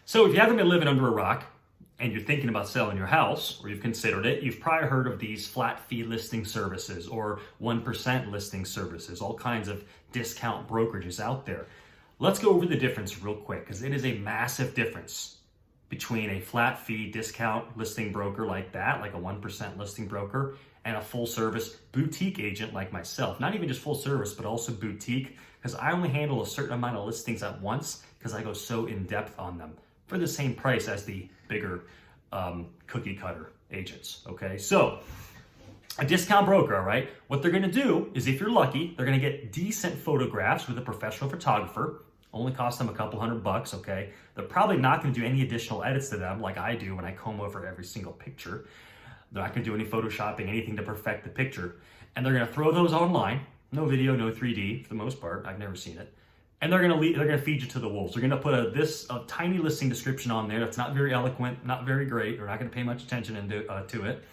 So if you haven't been living under a rock and you're thinking about selling your house, or you've considered it, you've probably heard of these flat fee listing services or 1% listing services, all kinds of discount brokerages out there. Let's go over the difference real quick, because it is a massive difference between a flat fee discount listing broker like that, like a 1% listing broker, and a full service boutique agent like myself. Not even just full service, but also boutique, because I only handle a certain amount of listings at once because I go so in depth on them for the same price as the bigger cookie cutter agents, okay? So a discount broker, all right, what they're gonna do is, if you're lucky, they're gonna get decent photographs with a professional photographer. Only cost them a couple $100, okay? They're probably not gonna do any additional edits to them like I do when I comb over every single picture. They're not gonna do any photoshopping, anything to perfect the picture. And they're gonna throw those online. No video, no 3D for the most part. I've never seen it. And they're gonna feed you to the wolves. They're gonna put a tiny listing description on there that's not very eloquent, not very great. They're not gonna pay much attention to it.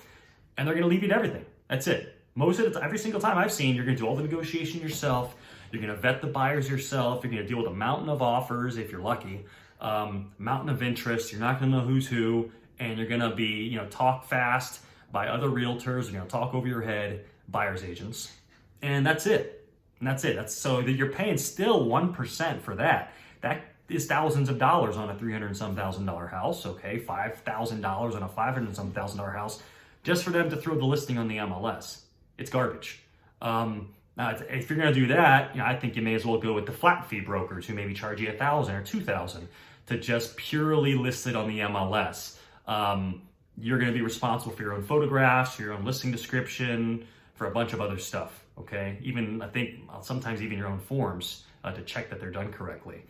And they're gonna leave you to everything. That's it. Most of the time, every single time I've seen, you're gonna do all the negotiation yourself. You're gonna vet the buyers yourself. You're gonna deal with a mountain of offers if you're lucky, mountain of interest. You're not gonna know who's who, and you're gonna be, talk fast by other realtors. You're gonna talk over your head, buyers agents, and that's it. And that's it. So that you're paying still 1% for that. That is thousands of dollars on a $300 and some thousand house. Okay, $5,000 on a $500 and some thousand house, just for them to throw the listing on the MLS. It's garbage. Now, if you're going to do that, I think you may as well go with the flat fee brokers who maybe charge you $1,000 or $2,000 to just purely list it on the MLS. You're going to be responsible for your own photographs, your own listing description, for a bunch of other stuff. Okay, even I think sometimes even your own forms to check that they're done correctly.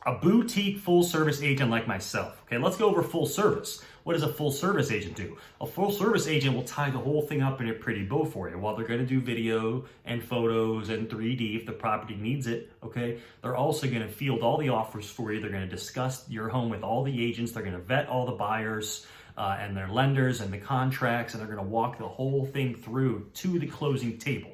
A boutique full service agent like myself. Okay, let's go over full service. What does a full service agent do? A full service agent will tie the whole thing up in a pretty bow for you. While they're going to do video and photos and 3D if the property needs it, okay, they're also going to field all the offers for you. They're going to discuss your home with all the agents. They're going to vet all the buyers and their lenders and the contracts, and they're going to walk the whole thing through to the closing table,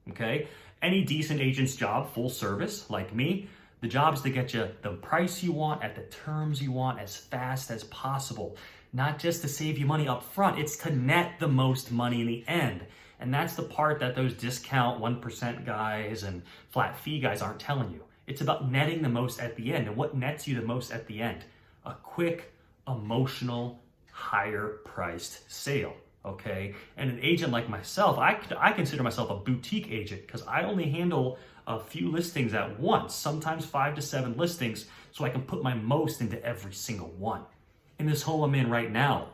okay? Any decent agent's job, full service, like me, the job is to get you the price you want at the terms you want as fast as possible. Not just to save you money up front, it's to net the most money in the end. And that's the part that those discount 1% guys and flat fee guys aren't telling you. It's about netting the most at the end. And what nets you the most at the end? A quick, emotional, higher priced sale, okay? And an agent like myself, I consider myself a boutique agent because I only handle a few listings at once, sometimes 5 to 7 listings, so I can put my most into every single one. In this home I'm in right now,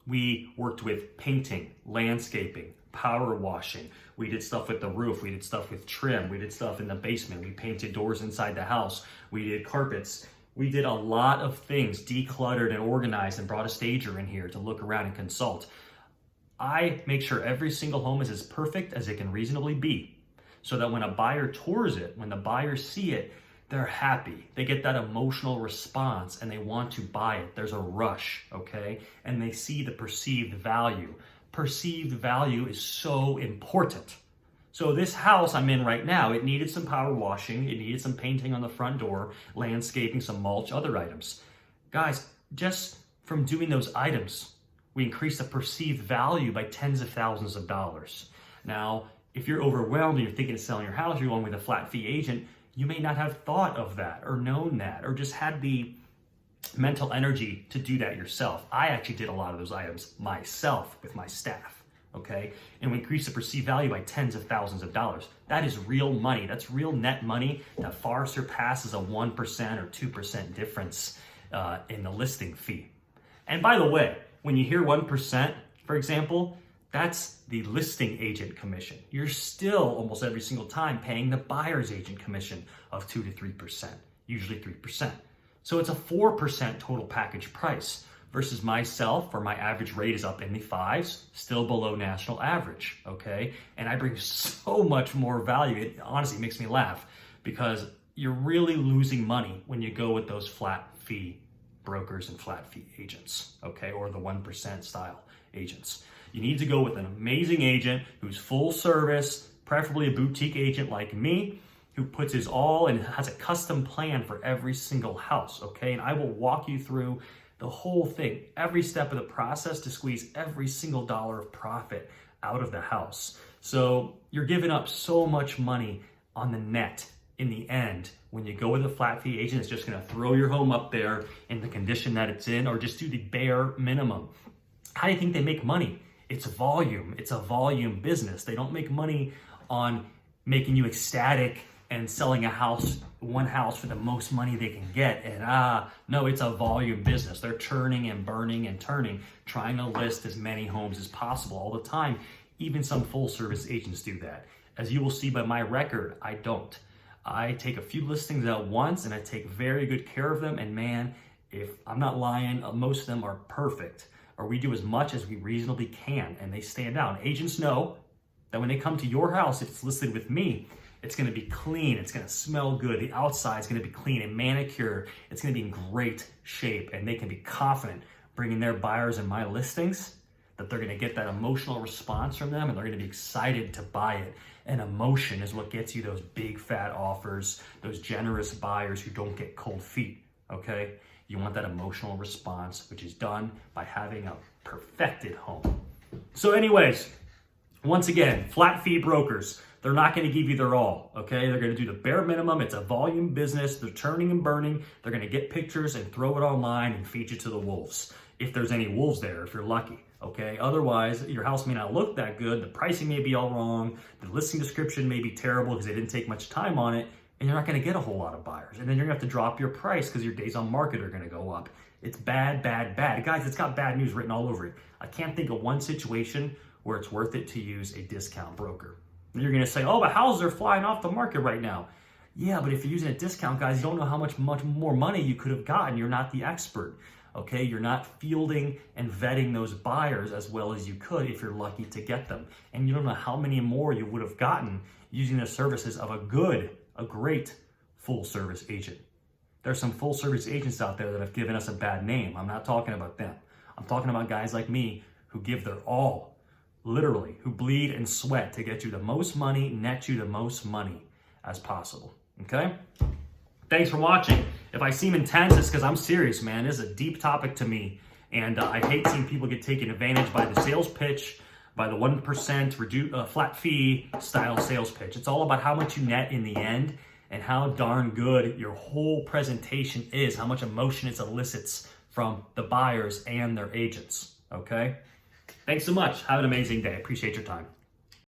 we worked with painting, landscaping, power washing. We did stuff with the roof. We did stuff with trim. We did stuff in the basement. We painted doors inside the house. We did carpets. We did a lot of things, decluttered and organized, and brought a stager in here to look around and consult. I make sure every single home is as perfect as it can reasonably be, so that when a buyer tours it, when the buyers see it, they're happy. They get that emotional response and they want to buy it. There's a rush, okay? And they see the perceived value. Perceived value is so important. So this house I'm in right now, it needed some power washing, it needed some painting on the front door, landscaping, some mulch, other items. Guys, just from doing those items, we increased the perceived value by tens of thousands of dollars. Now, if you're overwhelmed and you're thinking of selling your house, you're going with a flat fee agent, you may not have thought of that or known that or just had the mental energy to do that yourself. I actually did a lot of those items myself with my staff. Okay, and we increase the perceived value by tens of thousands of dollars. That is real money. That's real net money that far surpasses a 1% or 2% difference in the listing fee. And by the way, when you hear 1%, for example, that's the listing agent commission. You're still almost every single time paying the buyer's agent commission of 2 to 3%, usually 3%. So it's a 4% total package price. Versus myself, where my average rate is up in the 5s, still below national average, okay? And I bring so much more value. It honestly makes me laugh because you're really losing money when you go with those flat fee brokers and flat fee agents, okay? Or the 1% style agents. You need to go with an amazing agent who's full service, preferably a boutique agent like me, who puts his all and has a custom plan for every single house, okay? And I will walk you through the whole thing, every step of the process to squeeze every single dollar of profit out of the house. So you're giving up so much money on the net in the end when you go with a flat fee agent. It's just gonna throw your home up there in the condition that it's in, or just do the bare minimum. How do you think they make money? It's volume. It's a volume business. They don't make money on making you ecstatic and selling one house for the most money they can get. And no, it's a volume business. They're churning and burning and turning, trying to list as many homes as possible all the time. Even some full service agents do that. As you will see by my record, I don't. I take a few listings at once and I take very good care of them. And man, if I'm not lying, most of them are perfect, or we do as much as we reasonably can and they stand out. And agents know that when they come to your house, if it's listed with me, it's gonna be clean, it's gonna smell good, the outside's gonna be clean and manicured, it's gonna be in great shape, and they can be confident bringing their buyers in my listings that they're gonna get that emotional response from them and they're gonna be excited to buy it. And emotion is what gets you those big fat offers, those generous buyers who don't get cold feet, okay? You want that emotional response, which is done by having a perfected home. So anyways, once again, flat fee brokers, they're not going to give you their all, okay? They're going to do the bare minimum. It's a volume business. They're churning and burning. They're going to get pictures and throw it online and feed you to the wolves, if there's any wolves there, if you're lucky, okay? Otherwise, your house may not look that good. The pricing may be all wrong. The listing description may be terrible because they didn't take much time on it, and you're not going to get a whole lot of buyers. And then you're going to have to drop your price because your days on market are going to go up. It's bad, bad, bad. Guys, it's got bad news written all over it. I can't think of one situation where it's worth it to use a discount broker. And you're gonna say, oh, but houses are flying off the market right now. Yeah, but if you're using a discount, guys, you don't know how much more money you could have gotten. You're not the expert, okay? You're not fielding and vetting those buyers as well as you could if you're lucky to get them. And you don't know how many more you would have gotten using the services of a great full service agent. There's some full service agents out there that have given us a bad name. I'm not talking about them. I'm talking about guys like me who give their all, literally, who bleed and sweat to get you the most money, net you the most money as possible, okay? Thanks for watching. If I seem intense, it's because I'm serious, man. This is a deep topic to me, and I hate seeing people get taken advantage by the sales pitch, by the 1% flat fee style sales pitch. It's all about how much you net in the end and how darn good your whole presentation is, how much emotion it elicits from the buyers and their agents, okay? Thanks so much. Have an amazing day. Appreciate your time.